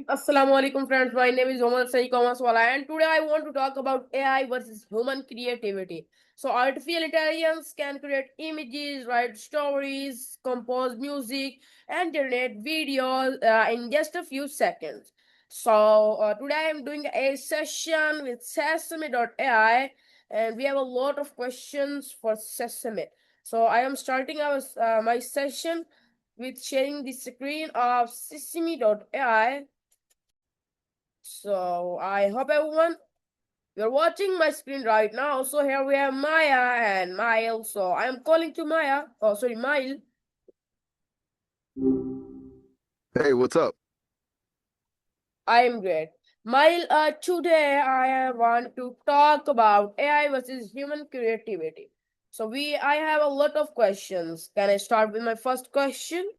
Assalamu alaikum friends, my name is E-commerceWala and today I want to talk about AI versus human creativity. So artificial intelligence can create images, write stories, compose music and generate videos in just a few seconds. So today I am doing a session with Sesame.ai and we have a lot of questions for Sesame. So I am starting my session with sharing the screen of Sesame.ai. So I hope everyone you're watching my screen right now. So here we have Maya and Mile. So I am calling to Maya. Oh, sorry, Mile. Hey, what's up? I am great. Mile, today I want to talk about AI versus human creativity. So I have a lot of questions. Can I start with my first question?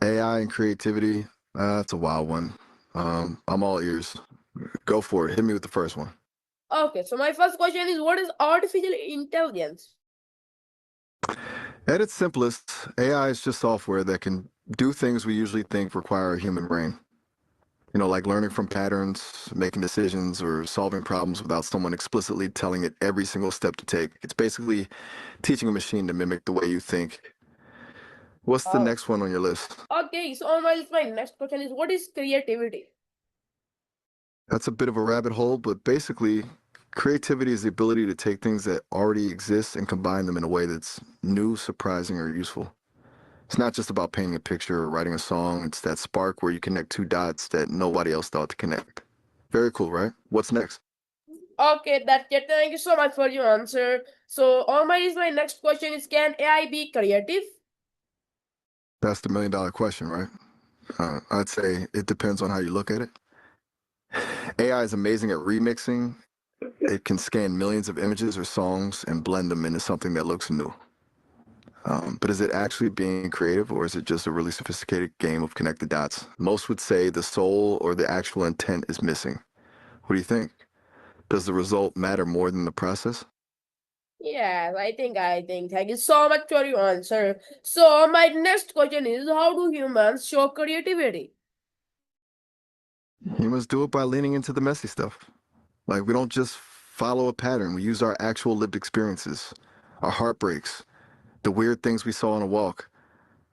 AI and creativity, that's a wild one. I'm all ears. Go for it. Hit me with the first one. Okay, so my first question is what is artificial intelligence? At its simplest, AI is just software that can do things we usually think require a human brain. You know, like learning from patterns, making decisions, or solving problems without someone explicitly telling it every single step to take. It's basically teaching a machine to mimic the way you think. What's the Oh, next one on your list? okay, so on my list, my next question is what is creativity? That's a bit of a rabbit hole, but basically, creativity is the ability to take things that already exist and combine them in a way that's new, surprising, or useful. It's not just about painting a picture or writing a song, it's that spark where you connect two dots that nobody else thought to connect. Very cool, right? What's next? Okay, that's it. Thank you so much for your answer. So, my next question is: can AI be creative? That's the $1 million question, right? I'd say it depends on how you look at it. AI is amazing at remixing. It can scan millions of images or songs and blend them into something that looks new. But is it actually being creative or is it just a really sophisticated game of connected dots? Most would say the soul or the actual intent is missing. What do you think? Does the result matter more than the process? Yes, I think. Thank you so much for your answer. So, my next question is: how do humans show creativity? Humans do it by leaning into the messy stuff. Like, we don't just follow a pattern, we use our actual lived experiences, our heartbreaks, the weird things we saw on a walk,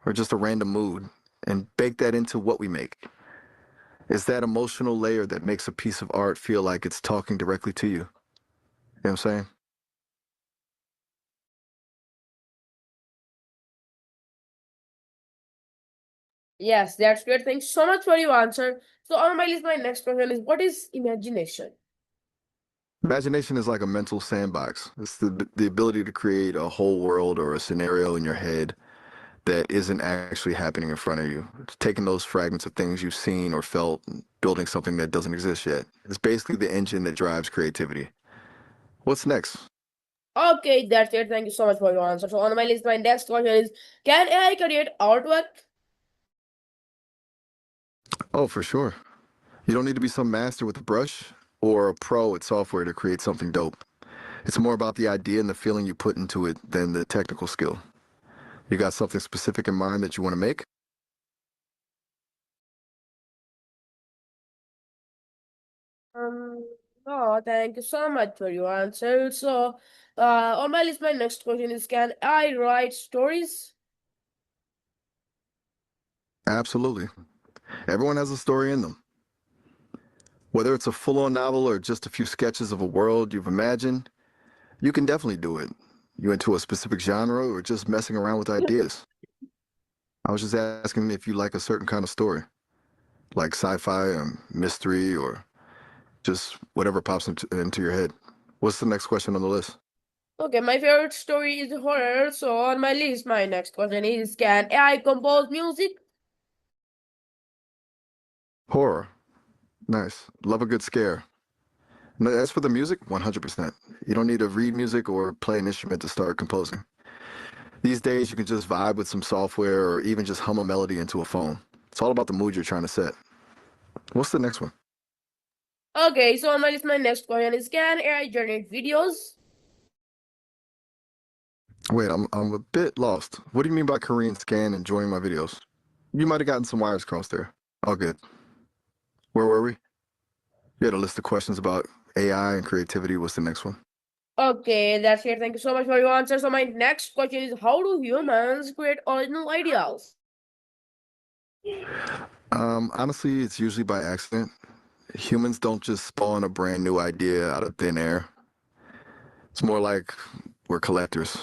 or just a random mood, and bake that into what we make. It's that emotional layer that makes a piece of art feel like it's talking directly to you. You know what I'm saying? Yes, that's great. Thanks so much for your answer. So, on my list, my next question is: what is imagination? Imagination is like a mental sandbox. It's the ability to create a whole world or a scenario in your head that isn't actually happening in front of you. It's taking those fragments of things you've seen or felt and building something that doesn't exist yet. It's basically the engine that drives creativity. What's next? Okay, that's it. Thank you so much for your answer. So, on my list, my next question is: can AI create artwork? Oh, for sure. You don't need to be some master with a brush or a pro at software to create something dope. It's more about the idea and the feeling you put into it than the technical skill. You got something specific in mind that you want to make? Um, oh, thank you so much for your answer. So, on my list, my next question is: can I write stories? Absolutely. Everyone has a story in them. Whether it's a full on novel or just a few sketches of a world you've imagined, you can definitely do it. You into a specific genre or just messing around with ideas? I was just asking if you like a certain kind of story, like sci fi, mystery, or just whatever pops into your head. What's the next question on the list? Okay, my favorite story is horror. So, on my list, my next question is: can AI compose music? Horror. Nice. Love a good scare. No, as for the music, 100%. You don't need to read music or play an instrument to start composing. These days, you can just vibe with some software or even just hum a melody into a phone. It's all about the mood you're trying to set. What's the next one? Okay, so on my list, my next question is: can AI generate videos? Wait, I'm a bit lost. What do you mean by Korean scan and joining my videos? You might have gotten some wires crossed there. All good. Where were we? You had a list of questions about AI and creativity. What's the next one? Okay, that's it. Thank you so much for your answer. So my next question is, how do humans create original ideas? Honestly, it's usually by accident. Humans don't just spawn a brand new idea out of thin air. It's more like we're collectors.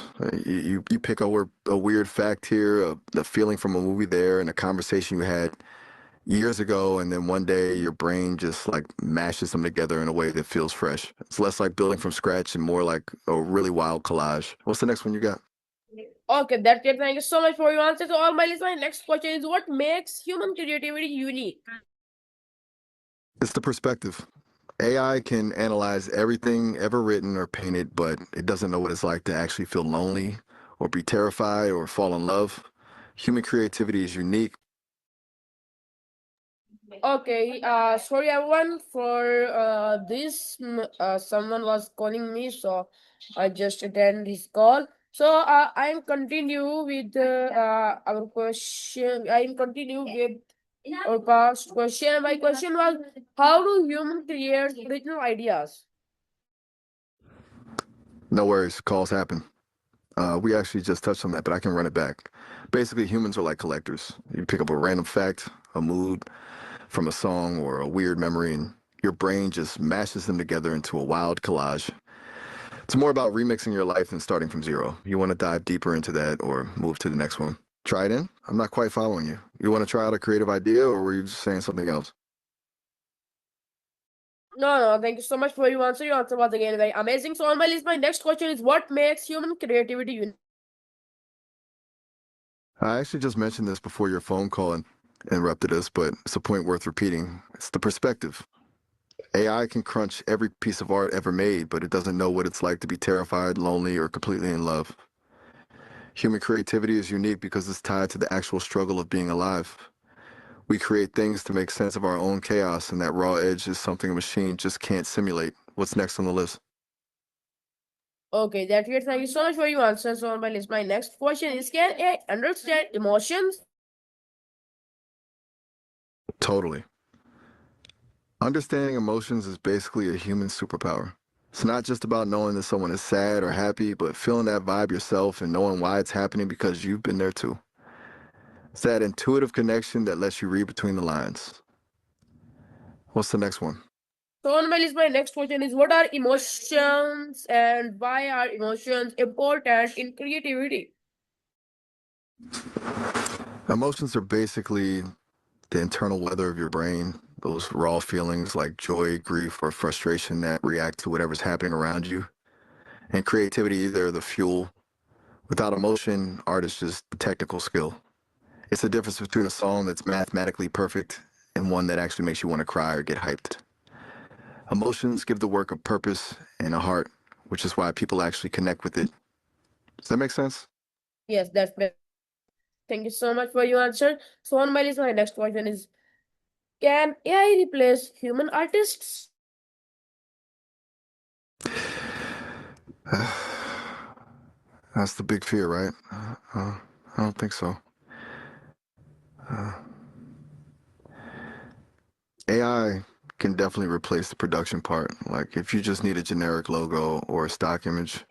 You pick a weird fact here, a feeling from a movie there, and a conversation you had years ago, and then one day your brain just like mashes them together in a way that feels fresh. It's less like building from scratch and more like a really wild collage. What's the next one you got? Okay, that's it. Thank you so much for your answer. So all my list, my next question is, what makes human creativity unique? It's the perspective. AI can analyze everything ever written or painted, but it doesn't know what it's like to actually feel lonely or be terrified or fall in love. Human creativity is unique. Okay, sorry everyone for this. Someone was calling me, so I just attend this call. So I'm continue with our question. I'm continue with our past question. My question was, how do humans create original ideas? No worries, calls happen. We actually just touched on that, but I can run it back. Basically, humans are like collectors. You pick up a random fact, a mood from a song, or a weird memory, and your brain just mashes them together into a wild collage. It's more about remixing your life than starting from zero. You want to dive deeper into that or move to the next one? Try it in? I'm not quite following you. You want to try out a creative idea, or were you just saying something else? No, no, thank you so much for your answer. Your answer was again very amazing. So on my list, my next question is, what makes human creativity unique? I actually just mentioned this before your phone call and interrupted us, but it's a point worth repeating. It's the perspective. AI can crunch every piece of art ever made, but it doesn't know what it's like to be terrified, lonely, or completely in love. Human creativity is unique because it's tied to the actual struggle of being alive. We create things to make sense of our own chaos, and that raw edge is something a machine just can't simulate. What's next on the list? Okay, that's it. Thank you so much for your answer. So on my list, my next question is, can AI understand emotions? Totally. Understanding emotions is basically a human superpower. It's not just about knowing that someone is sad or happy, but feeling that vibe yourself and knowing why it's happening because you've been there too. It's that intuitive connection that lets you read between the lines. What's the next one? So on my list, my next question is, what are emotions and why are emotions important in creativity? Emotions are basically the internal weather of your brain, those raw feelings like joy, grief, or frustration that react to whatever's happening around you. And creativity, they're the fuel. Without emotion, art is just technical skill. It's the difference between a song that's mathematically perfect and one that actually makes you want to cry or get hyped. Emotions give the work a purpose and a heart, which is why people actually connect with it. Does that make sense? Yes, that's better. Thank you so much for your answer. So on my list, my next question is, can AI replace human artists? That's the big fear, right? I don't think so. Uh, AI can definitely replace the production part. Like if you just need a generic logo or a stock image,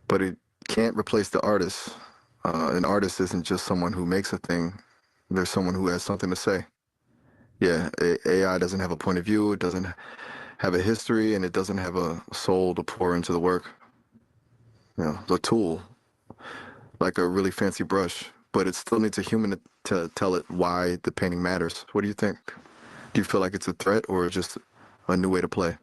but it can't replace the artist. An artist isn't just someone who makes a thing. There's someone who has something to say. Yeah, AI doesn't have a point of view. It doesn't have a history, and it doesn't have a soul to pour into the work. The tool, like a really fancy brush, but it still needs a human to tell it why the painting matters. What do you think? Do you feel like it's a threat or just a new way to play?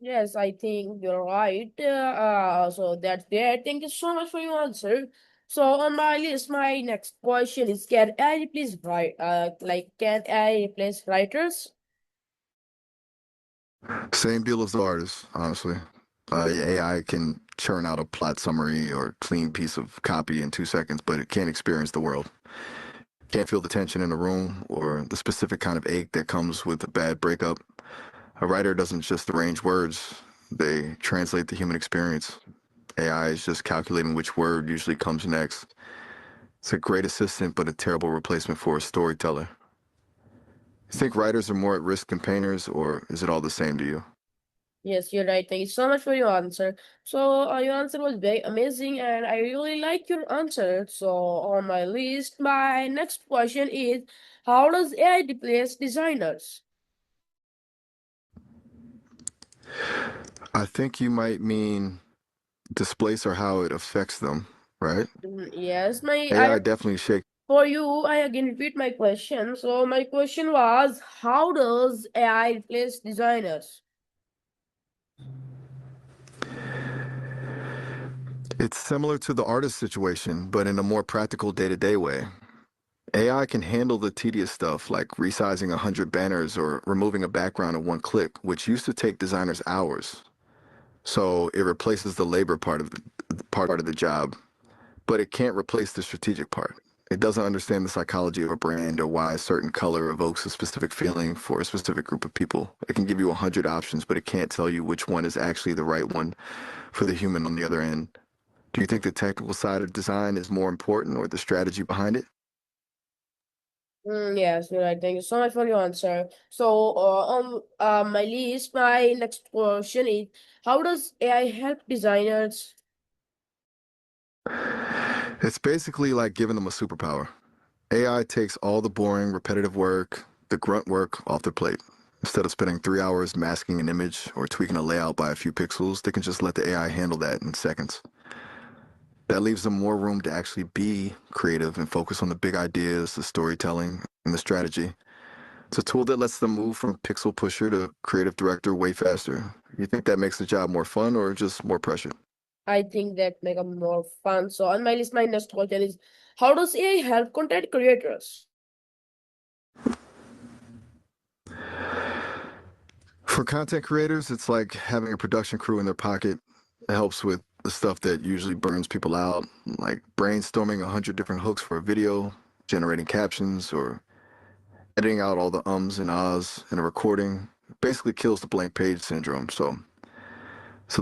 Yes, I think you're right. So that's there. Thank you so much for your answer. So on my list, my next question is, can AI replace can AI replace writers? Same deal as the artist, honestly. AI can churn out a plot summary or clean piece of copy in 2 seconds, but it can't experience the world. Can't feel the tension in the room or the specific kind of ache that comes with a bad breakup. A writer doesn't just arrange words, they translate the human experience. AI is just calculating which word usually comes next. It's a great assistant, but a terrible replacement for a storyteller. You think writers are more at risk than painters, or is it all the same to you? Yes, you're right. Thank you so much for your answer. So, your answer was very amazing, and I really like your answer. So, on my list, my next question is, how does AI replace designers? I think you might mean displace or how it affects them, right? Yes, my I AI definitely shake. for you, I again repeat my question. So, my question was, how does AI replace designers? It's similar to the artist situation, but in a more practical day to day way. AI can handle the tedious stuff like resizing 100 banners or removing a background in one click, which used to take designers hours. So it replaces the labor part of the job, but it can't replace the strategic part. It doesn't understand the psychology of a brand or why a certain color evokes a specific feeling for a specific group of people. It can give you 100 options, but it can't tell you which one is actually the right one for the human on the other end. Do you think the technical side of design is more important or the strategy behind it? Yes, you're right. Thank you so much for your answer. So, on my list, my next question is, how does AI help designers? It's basically like giving them a superpower. AI takes all the boring, repetitive work, the grunt work off their plate. Instead of spending 3 hours masking an image or tweaking a layout by a few pixels, they can just let the AI handle that in seconds. That leaves them more room to actually be creative and focus on the big ideas, the storytelling, and the strategy. It's a tool that lets them move from pixel pusher to creative director way faster. You think that makes the job more fun or just more pressure? I think that make it more fun. So, on my list, my next question is, how does AI help content creators? For content creators, it's like having a production crew in their pocket. It helps with the stuff that usually burns people out, like brainstorming 100 different hooks for a video, generating captions, or editing out all the ums and ahs in a recording. It basically kills the blank page syndrome, so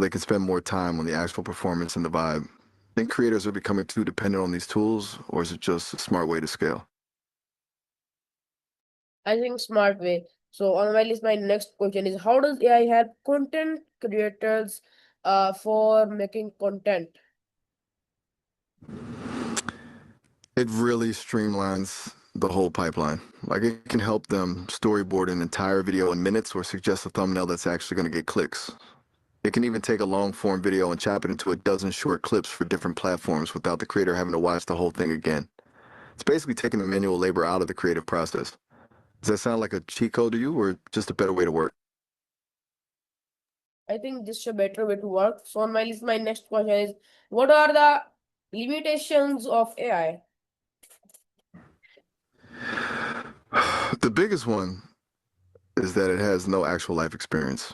they can spend more time on the actual performance and the vibe. Think creators are becoming too dependent on these tools, or is it just a smart way to scale? I think smart way. So, on my list, my next question is, how does AI help content creators for making content? It really streamlines the whole pipeline. Like it can help them storyboard an entire video in minutes or suggest a thumbnail that's actually going to get clicks. It can even take a long form video and chop it into a dozen short clips for different platforms without the creator having to watch the whole thing again. It's basically taking the manual labor out of the creative process. Does that sound like a cheat code to you or just a better way to work? I think this is a better way to work. So, on my list, my next question is, what are the limitations of AI? The biggest one is that it has no actual life experience.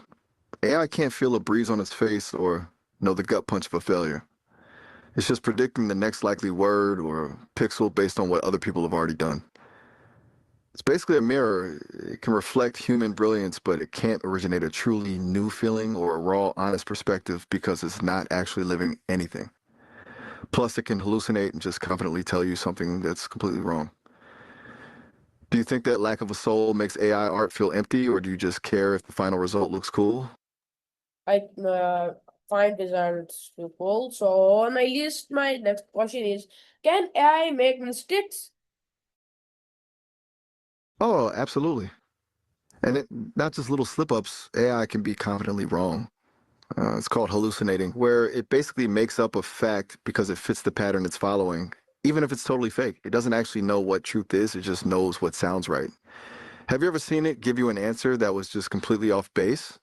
AI can't feel a breeze on its face or know the gut punch of a failure. It's just predicting the next likely word or pixel based on what other people have already done. It's basically a mirror. It can reflect human brilliance, but it can't originate a truly new feeling or a raw, honest perspective because it's not actually living anything. Plus, it can hallucinate and just confidently tell you something that's completely wrong. Do you think that lack of a soul makes AI art feel empty, or do you just care if the final result looks cool? I find results useful. So on my list, my next question is, can AI make mistakes? Oh, absolutely. And not just little slip ups, AI can be confidently wrong. It's called hallucinating, where it basically makes up a fact because it fits the pattern it's following, even if it's totally fake. It doesn't actually know what truth is, it just knows what sounds right. Have you ever seen it give you an answer that was just completely off base?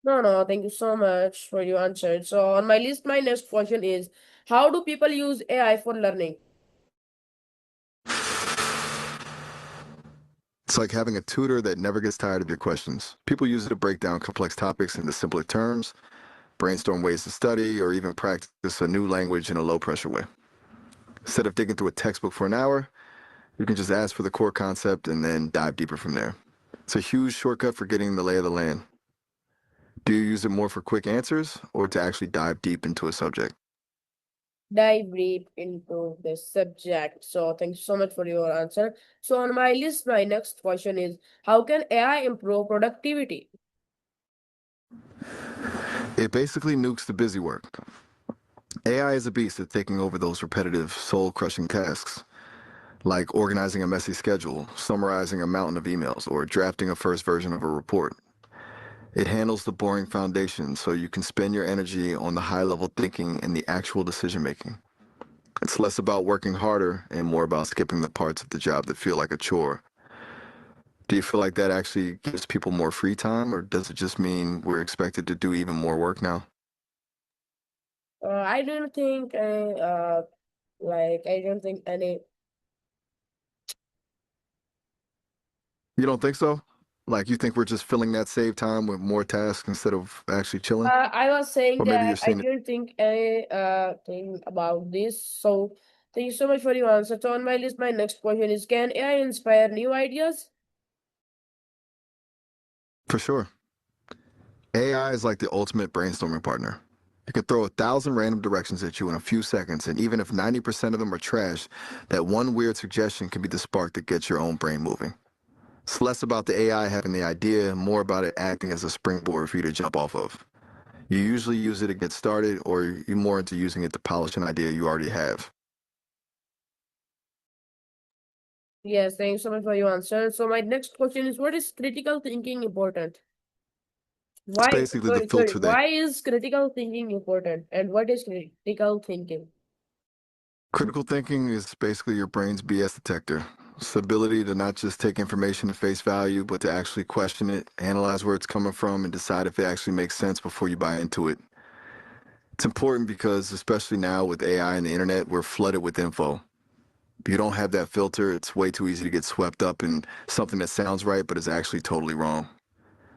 No, no, thank you so much for your answer. So on my list, my next question is, how do people use AI for learning? It's like having a tutor that never gets tired of your questions. People use it to break down complex topics into simpler terms, brainstorm ways to study, or even practice a new language in a low pressure way. Instead of digging through a textbook for an hour, you can just ask for the core concept and then dive deeper from there. It's a huge shortcut for getting the lay of the land. Do you use it more for quick answers or to actually dive deep into a subject? Dive deep into the subject. So thank you so much for your answer. So on my list, my next question is, how can AI improve productivity? It basically nukes the busy work. AI is a beast at taking over those repetitive, soul crushing tasks, like organizing a messy schedule, summarizing a mountain of emails, or drafting a first version of a report. It handles the boring foundation so you can spend your energy on the high level thinking and the actual decision making. It's less about working harder and more about skipping the parts of the job that feel like a chore. Do you feel like that actually gives people more free time, or does it just mean we're expected to do even more work now? I don't think I don't think any. You don't think so? Like, you think we're just filling that saved time with more tasks instead of actually chilling? I was saying Or maybe that you're I seeing it. don't think any thing about this. So thank you so much for your answer. So on my list, my next question is, can AI inspire new ideas? For sure. AI is like the ultimate brainstorming partner. It can throw 1,000 random directions at you in a few seconds, and even if 90% of them are trash, that one weird suggestion can be the spark that gets your own brain moving. It's less about the AI having the idea, more about it acting as a springboard for you to jump off of. You usually use it to get started, or you're more into using it to polish an idea you already have. Yes, thank you so much for your answer. So my next question is, what is critical thinking important? It's Why, basically the filter that why is critical thinking important? And what is critical thinking? critical thinking is basically your brain's BS detector. It's the ability to not just take information at face value, but to actually question it, analyze where it's coming from, and decide if it actually makes sense before you buy into it. It's important because, especially now with AI and the internet, we're flooded with info. If you don't have that filter, it's way too easy to get swept up in something that sounds right but is actually totally wrong.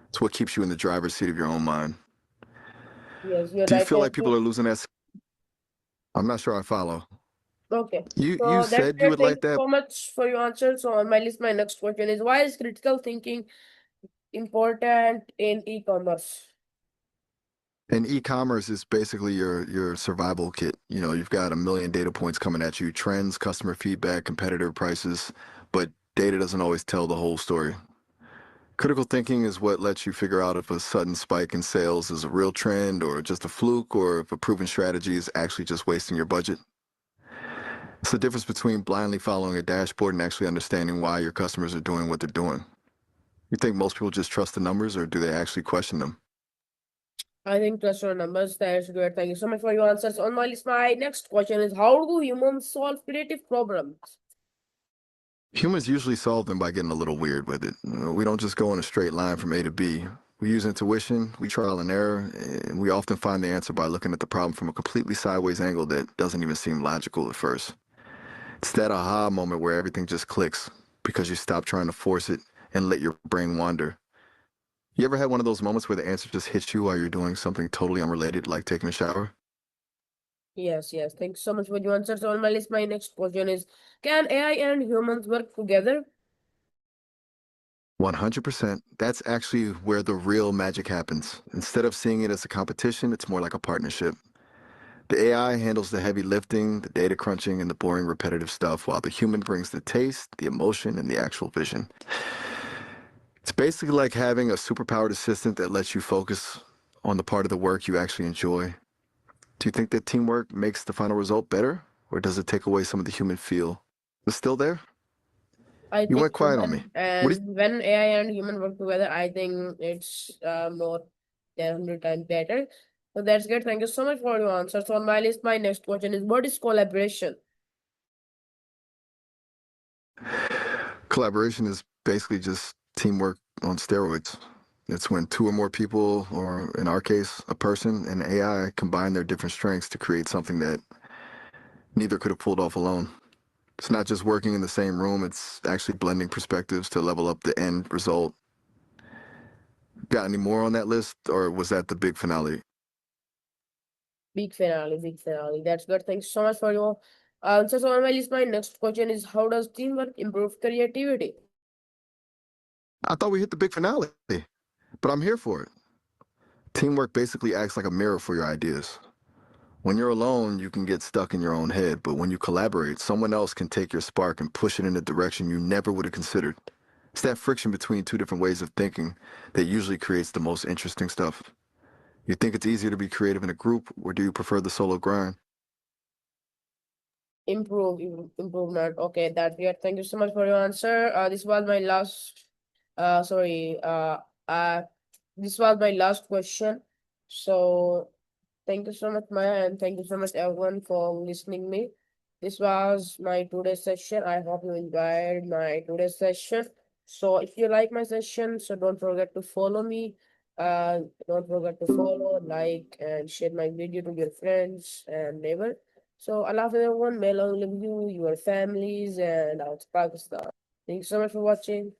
It's what keeps you in the driver's seat of your own mind. Yes, you're Do you right. feel like Thank people you. are losing that? I'm not sure I follow. Okay. You So that's said you great. would Thank like you that. so much for your answer. So on my list, my next question is, why is critical thinking important in e-commerce? And e-commerce is basically your survival kit. You know, you've got a million data points coming at you, trends, customer feedback, competitor prices, but data doesn't always tell the whole story. Critical thinking is what lets you figure out if a sudden spike in sales is a real trend or just a fluke, or if a proven strategy is actually just wasting your budget. It's the difference between blindly following a dashboard and actually understanding why your customers are doing what they're doing. You think most people just trust the numbers, or do they actually question them? I think trust your numbers. That's good. Thank you so much for your answers. On my list, my next question is, how do humans solve creative problems? Humans usually solve them by getting a little weird with it. We don't just go in a straight line from A to B. We use intuition, we trial and error, and we often find the answer by looking at the problem from a completely sideways angle that doesn't even seem logical at first. It's that aha moment where everything just clicks because you stop trying to force it and let your brain wander. You ever had one of those moments where the answer just hits you while you're doing something totally unrelated, like taking a shower? Yes, yes. Thanks so much for your answers. On my list, my next question is, can AI and humans work together? 100%. That's actually where the real magic happens. Instead of seeing it as a competition, it's more like a partnership. The AI handles the heavy lifting, the data crunching, and the boring repetitive stuff, while the human brings the taste, the emotion, and the actual vision. It's basically like having a superpowered assistant that lets you focus on the part of the work you actually enjoy. Do you think that teamwork makes the final result better, or does it take away some of the human feel? It's still there? I You think went quiet on me. What do you when AI and human work together, I think it's more than 100 times better. So that's good. Thank you so much for your answers. On my list, my next question is, what is collaboration? Collaboration is basically just teamwork on steroids. It's when two or more people, or in our case, a person and AI, combine their different strengths to create something that neither could have pulled off alone. It's not just working in the same room, it's actually blending perspectives to level up the end result. Got any more on that list, or was that the big finale? Big finale, big finale. That's good. Thanks so much for your answers. On my list, my next question is, how does teamwork improve creativity? I thought we hit the big finale, but I'm here for it. Teamwork basically acts like a mirror for your ideas. When you're alone, you can get stuck in your own head, but when you collaborate, someone else can take your spark and push it in a direction you never would have considered. It's that friction between two different ways of thinking that usually creates the most interesting stuff. You think it's easier to be creative in a group, or do you prefer the solo grind? Improvement. Okay, that's great. Thank you so much for your answer. This was my last. Sorry. This was my last question. So thank you so much, Maya, and thank you so much, everyone, for listening me. This was my today's session. I hope you enjoyed my today's session. So if you like my session, so don't forget to follow me. Don't forget to follow, like, and share my video to your friends and neighbor. So Allah Hafiz everyone. May Allah live you, your families, and out Pakistan. Thank you so much for watching.